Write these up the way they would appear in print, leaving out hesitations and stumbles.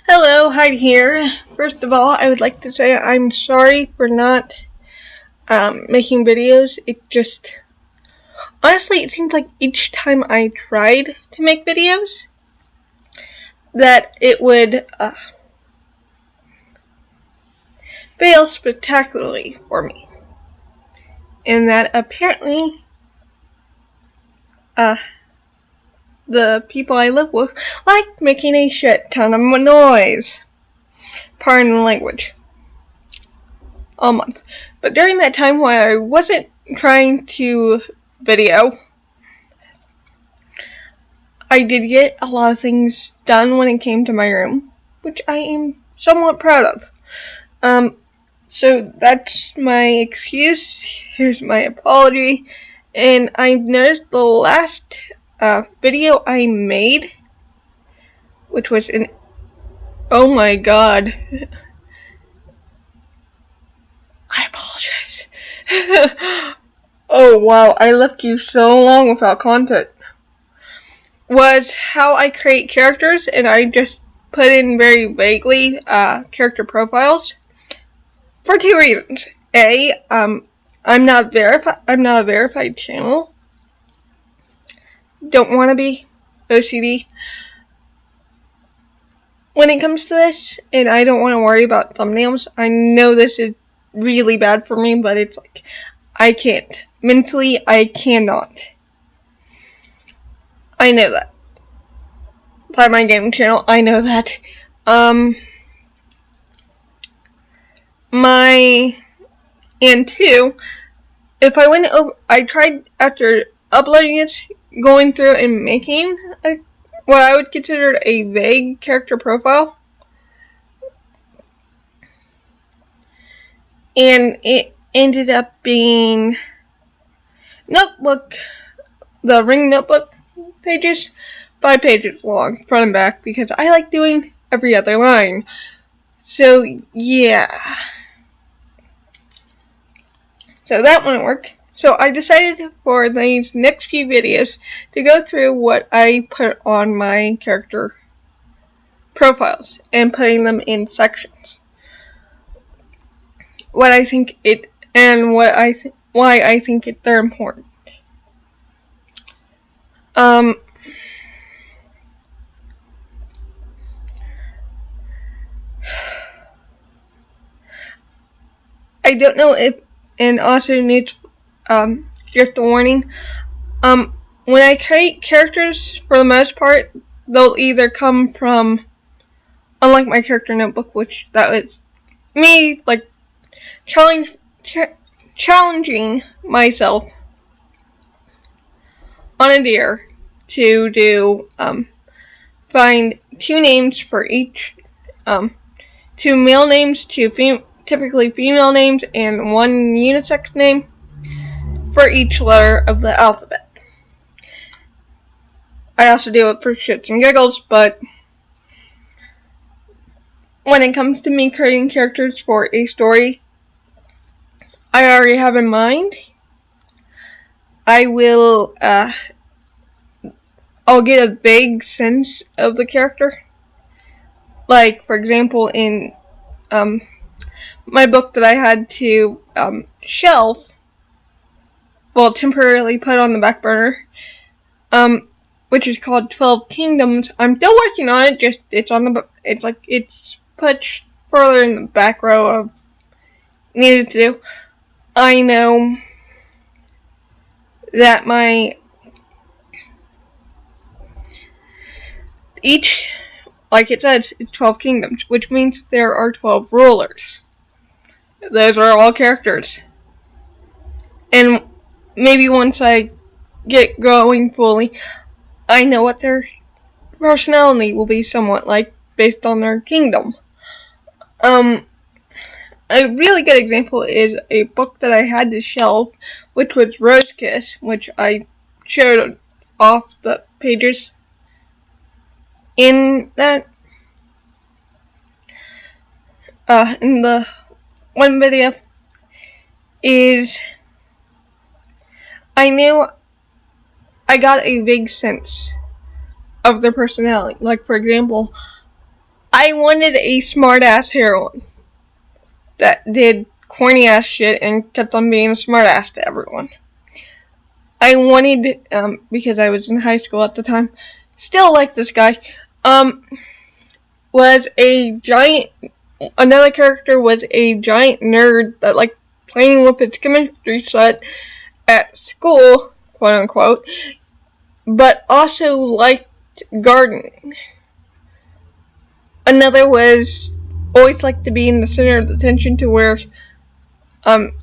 Hello, Heidi here. First of all, I would like to say I'm sorry for not making videos. Honestly, it seems like each time I tried to make videos, that it would fail spectacularly for me. And that apparently, the people I live with like making a shit ton of noise. Pardon the language. All month. But during that time while I wasn't trying to video, I did get a lot of things done when it came to my room, which I am somewhat proud of. So that's my excuse. Here's my apology. And I noticed the last video I made, which was oh my god. I apologize. Oh wow, I left you so long without content. Was how I create characters, and I just put in very vaguely character profiles for two reasons. A, I'm not a verified channel. Don't want to be. OCD. When it comes to this, and I don't want to worry about thumbnails. I know this is really bad for me, but it's like I can't. Mentally, I cannot. I know that. By my gaming channel, I know that. And two, if I went over, I tried after uploading it, going through and making what I would consider a vague character profile. And it ended up being notebook, the ring notebook pages, 5 pages long, front and back, because I like doing every other line. So, yeah. So that wouldn't work. So I decided for these next few videos to go through what I put on my character profiles and putting them in sections. What I think it, and why I think they're important. I don't know if, and also needs just a warning. When I create characters, for the most part, they'll either come from, unlike my character notebook, which that was me like challenging myself on a dare to do find 2 names for each, 2 male names, 2 typically female names, and 1 unisex name for each letter of the alphabet. I also do it for shits and giggles, but when it comes to me creating characters for a story I already have in mind, I will, I'll get a vague sense of the character. Like, for example, in, my book that I had to, shelf, well, temporarily put on the back burner, which is called 12 Kingdoms. I'm still working on it, it's put further in the back row of needed to do. I know that like it says, it's 12 kingdoms, which means there are 12 rulers. Those are all characters. And maybe once I get going fully, I know what their personality will be somewhat like based on their kingdom. A really good example is a book that I had to shelf, which was Rose Kiss, which I showed off the pages in that, in the one video, is I knew I got a vague sense of their personality. Like, for example, I wanted a smart-ass heroine that did corny-ass shit and kept on being a smart-ass to everyone. I wanted, because I was in high school at the time, still like this guy, another character was a giant nerd that liked playing with his chemistry set at school, quote unquote, but also liked gardening. Another was always liked to be in the center of attention, to where,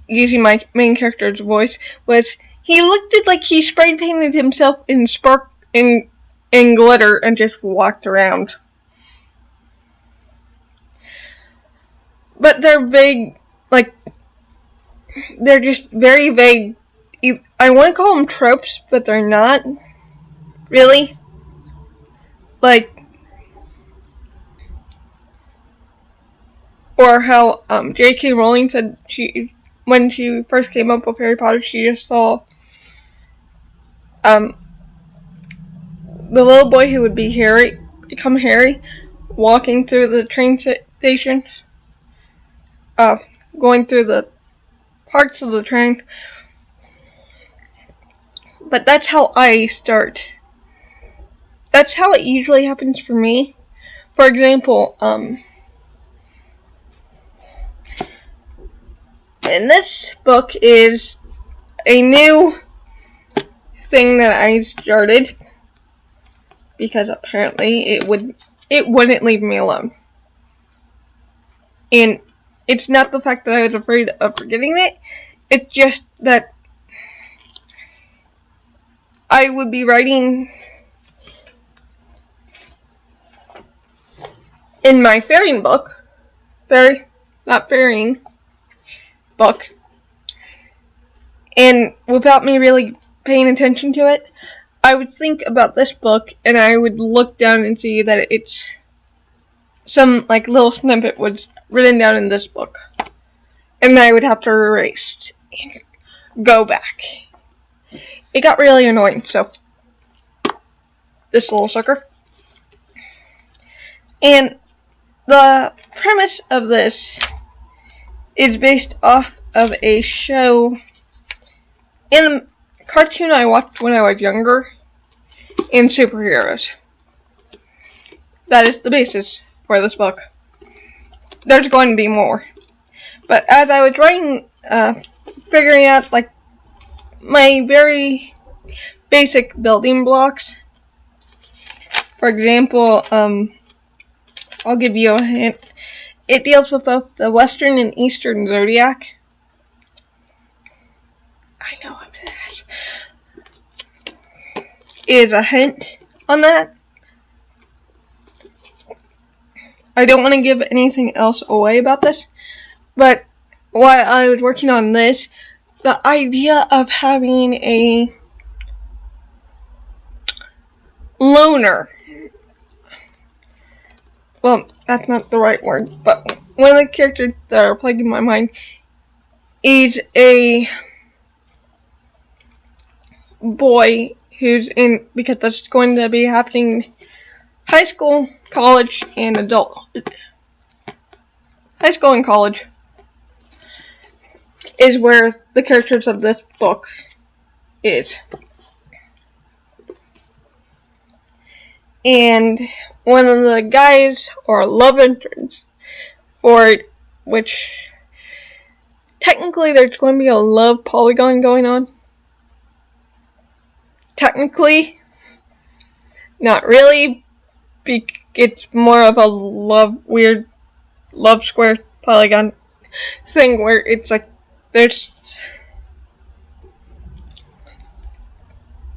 using my main character's voice, was he looked like he spray painted himself in glitter and just walked around. But they're vague, they're just very vague. I want to call them tropes, but they're not really. Or how J.K. Rowling said when she first came up with Harry Potter, she just saw the little boy who would become Harry, walking through the train station, going through the parts of the train. But that's how I start. That's how it usually happens for me. For example, and this book is a new thing that I started because apparently it wouldn't leave me alone. And it's not the fact that I was afraid of forgetting it. It's just that I would be writing in my fairying book, book, and without me really paying attention to it, I would think about this book and I would look down and see that it's some little snippet was written down in this book, and I would have to erase and go back. It got really annoying, so this little sucker. And the premise of this is based off of a show in a cartoon I watched when I was younger, in superheroes. That is the basis for this book. There's going to be more. But as I was writing, figuring out my very basic building blocks, for example, I'll give you a hint. It deals with both the Western and Eastern zodiac. I know I'm an ass. Is a hint on that. I don't want to give anything else away about this, but while I was working on this, the idea of having a loner, well, that's not the right word, but one of the characters that are plaguing my mind is a boy who's in, because that's going to be happening high school, college, and adult. High school and college is where the characters of this book is. And one of the guys, or love interest for it, which technically there's going to be a love polygon going on. Technically, not really. It's more of a weird love square polygon thing where it's there's,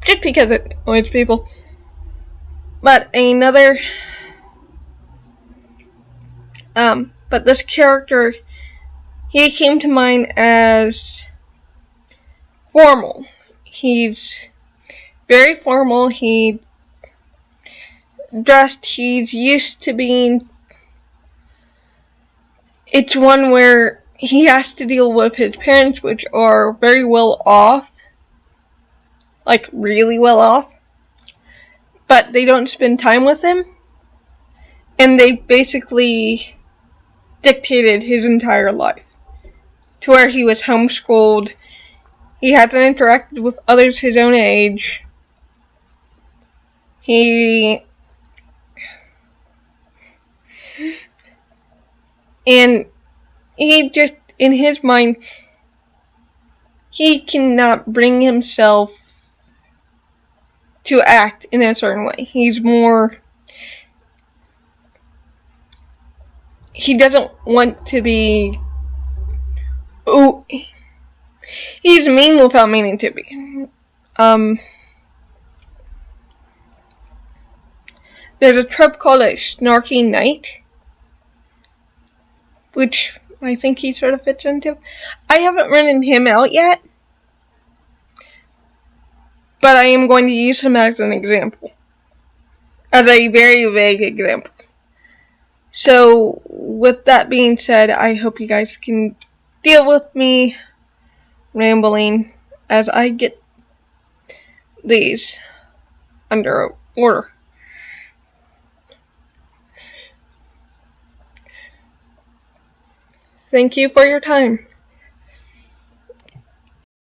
just because it annoys people. But but this character, he came to mind as formal. He's very formal. He's used to being, it's one where he has to deal with his parents, which are very well off, really well off, but they don't spend time with him, and they basically dictated his entire life, to where he was homeschooled, he hasn't interacted with others his own age, and he just, in his mind, he cannot bring himself to act in a certain way. He doesn't want to be, ooh, he's mean without meaning to be. There's a trope called a snarky knight, which I think he sort of fits into. I haven't written him out yet, but I am going to use him as an example. As a very vague example. So, with that being said, I hope you guys can deal with me rambling as I get these under order. Thank you for your time.